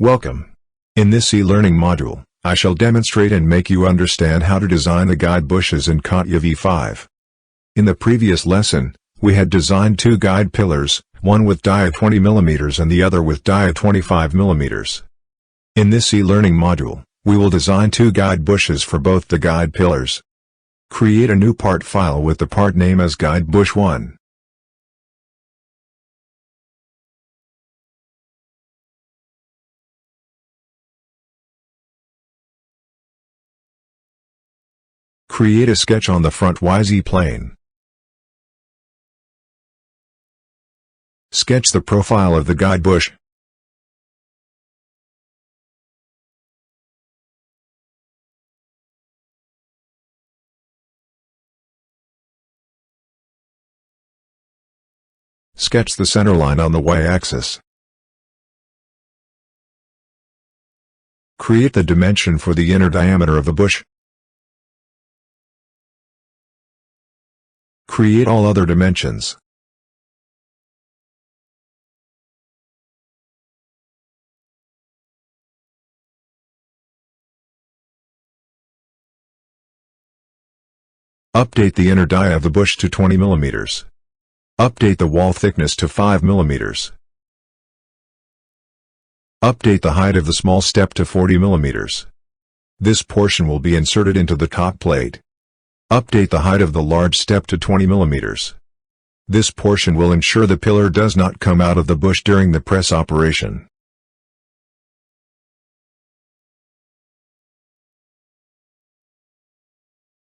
Welcome. In this e-learning module, I shall demonstrate and make you understand how to design the guide bushes in Catia v5. In the previous lesson, we had designed two guide pillars, one with dia 20 mm and the other with dia 25 mm. In this e-learning module, we will design two guide bushes for both the guide pillars. Create a new part file with the part name as Guide Bush 1. Create a sketch on the front YZ plane. Sketch the profile of the guide bush. Sketch the center line on the y-axis. Create the dimension for the inner diameter of the bush. Create all other dimensions. Update the inner dia of the bush to 20 mm. Update the wall thickness to 5 mm. Update the height of the small step to 40 mm. This portion will be inserted into the top plate. Update the height of the large step to 20 mm. This portion will ensure the pillar does not come out of the bush during the press operation.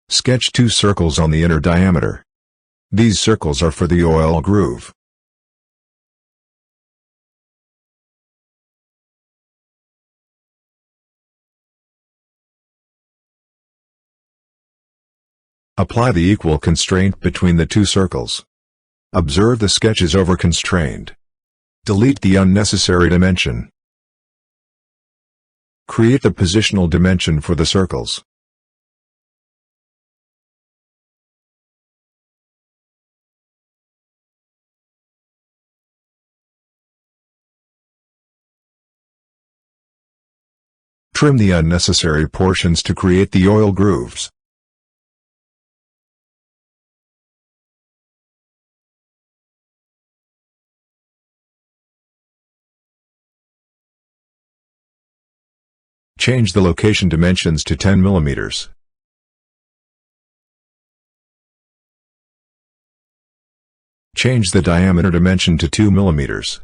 Sketch two circles on the inner diameter. These circles are for the oil groove. Apply the equal constraint between the two circles. Observe the sketch is over-constrained. Delete the unnecessary dimension. Create the positional dimension for the circles. Trim the unnecessary portions to create the oil grooves. Change the location dimensions to 10 mm. Change the diameter dimension to 2 mm.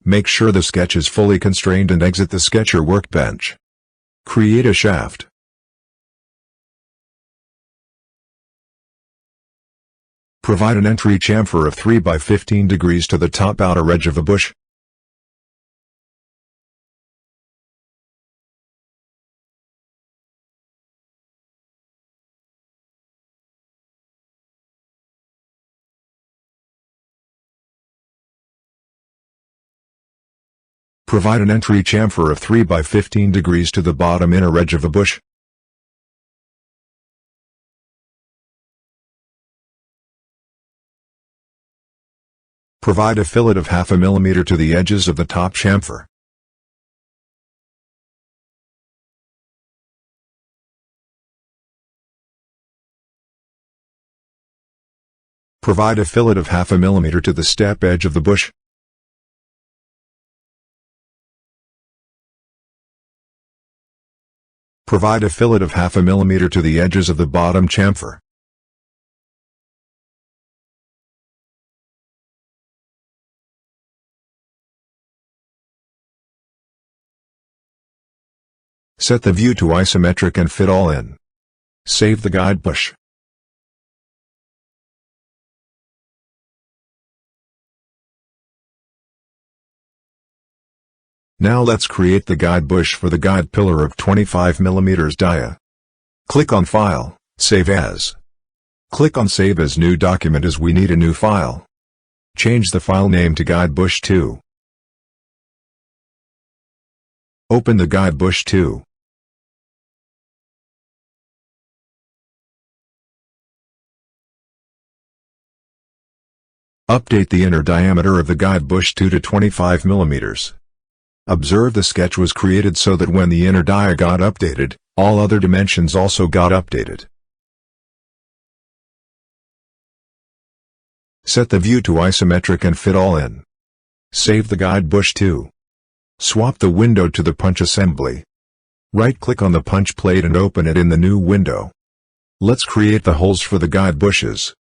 Make sure the sketch is fully constrained and exit the sketcher workbench. Create a shaft. Provide an entry chamfer of 3 by 15 degrees to the top outer edge of the bush. Provide an entry chamfer of 3 by 15 degrees to the bottom inner edge of the bush. Provide a fillet of 0.5 mm to the edges of the top chamfer. Provide a fillet of 0.5 mm to the step edge of the bush. Provide a fillet of 0.5 mm to the edges of the bottom chamfer. Set the view to isometric and fit all in. Save the guide bush. Now let's create the guide bush for the guide pillar of 25 mm dia. Click on File, Save As. Click on Save as New Document as we need a new file. Change the file name to Guide Bush 2. Open the Guide Bush 2. Update the inner diameter of the guide bush 2 to 25 mm. Observe the sketch was created so that when the inner dia got updated, all other dimensions also got updated. Set the view to isometric and fit all in. Save the guide bush 2. Swap the window to the punch assembly. Right-click on the punch plate and open it in the new window. Let's create the holes for the guide bushes.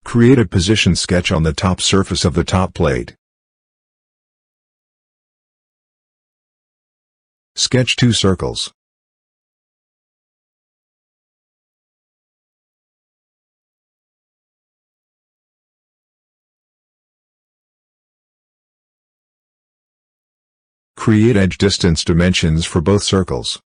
Create a position sketch on the top surface of the top plate. Sketch 2 circles. Create edge distance dimensions for both circles.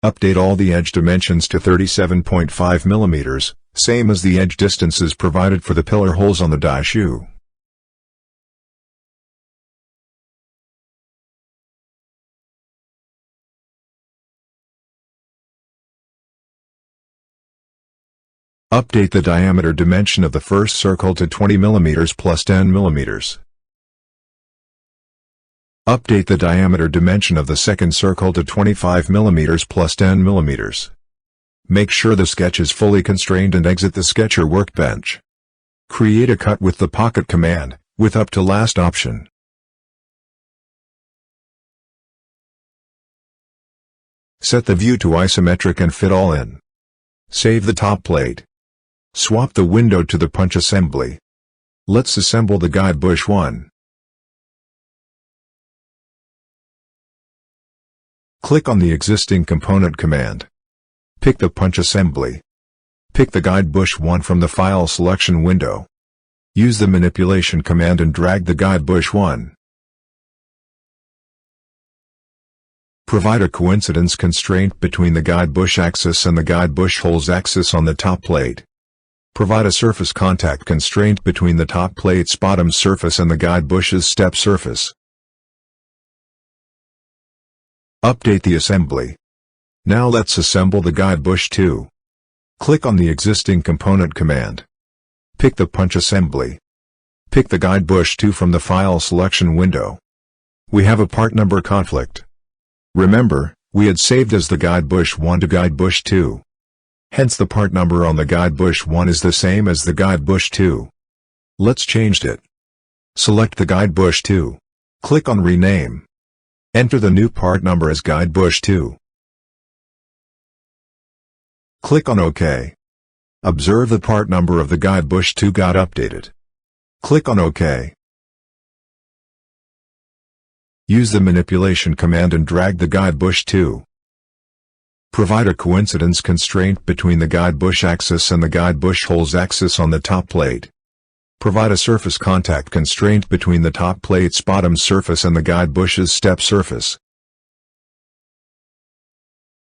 Update all the edge dimensions to 37.5 mm, same as the edge distances provided for the pillar holes on the die shoe. Update the diameter dimension of the first circle to 20 mm plus 10 mm. Update the diameter dimension of the second circle to 25 mm plus 10 mm. Make sure the sketch is fully constrained and exit the Sketcher workbench. Create a cut with the pocket command, with up to last option. Set the view to isometric and fit all in. Save the top plate. Swap the window to the punch assembly. Let's assemble the guide bush 1. Click on the existing component command. Pick the punch assembly. Pick the guide bush 1 from the file selection window. Use the manipulation command and drag the guide bush 1. Provide a coincidence constraint between the guide bush axis and the guide bush holes axis on the top plate. Provide a surface contact constraint between the top plate's bottom surface and the guide bush's step surface. Update the assembly. Now let's assemble the guide bush 2. Click on the existing component command. Pick the punch assembly. Pick the guide bush 2 from the file selection window. We have a part number conflict. Remember, we had saved as the guide bush 1 to guide bush 2. Hence the part number on the guide bush 1 is the same as the guide bush 2. Let's change it. Select the guide bush 2. Click on rename. Enter the new part number as guide bush 2. Click on OK. Observe the part number of the guide bush 2 got updated. Click on OK. Use the manipulation command and drag the guide bush 2. Provide a coincidence constraint between the guide bush axis and the guide bush holes axis on the top plate. Provide a surface contact constraint between the top plate's bottom surface and the guide bush's step surface.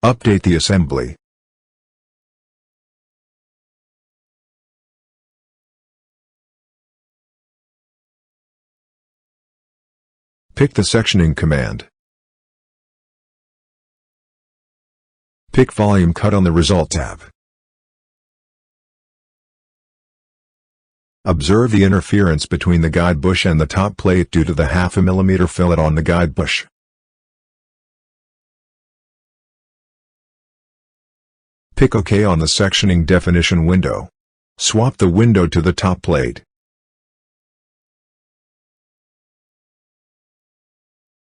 Update the assembly. Pick the sectioning command. Pick volume cut on the Result tab. Observe the interference between the guide bush and the top plate due to the 0.5 mm fillet on the guide bush. Pick OK on the sectioning definition window. Swap the window to the top plate.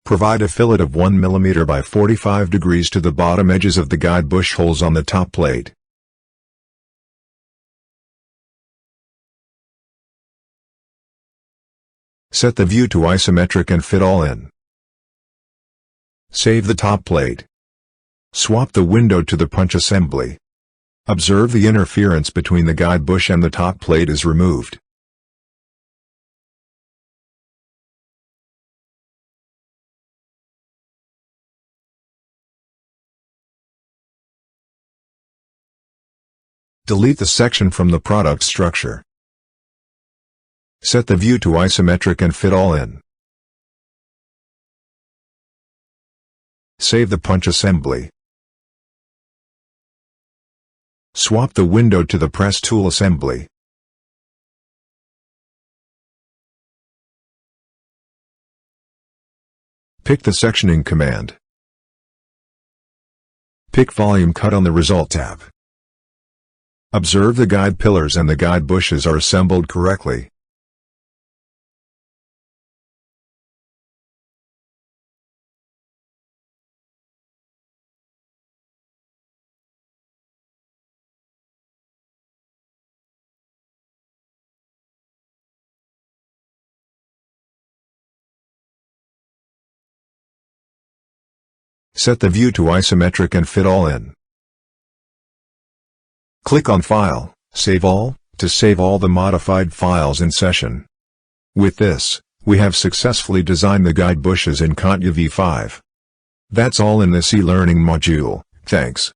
Provide a fillet of 1 mm by 45 degrees to the bottom edges of the guide bush holes on the top plate. Set the view to isometric and fit all in. Save the top plate. Swap the window to the punch assembly. Observe the interference between the guide bush and the top plate is removed. Delete the section from the product structure. Set the view to isometric and fit all in. Save the punch assembly. Swap the window to the press tool assembly. Pick the sectioning command. Pick volume cut on the result tab. Observe the guide pillars and the guide bushes are assembled correctly. Set the view to isometric and fit all in. Click on File, Save All, to save all the modified files in session. With this, we have successfully designed the guide bushes in Catia v5. That's all in this e-learning module. Thanks.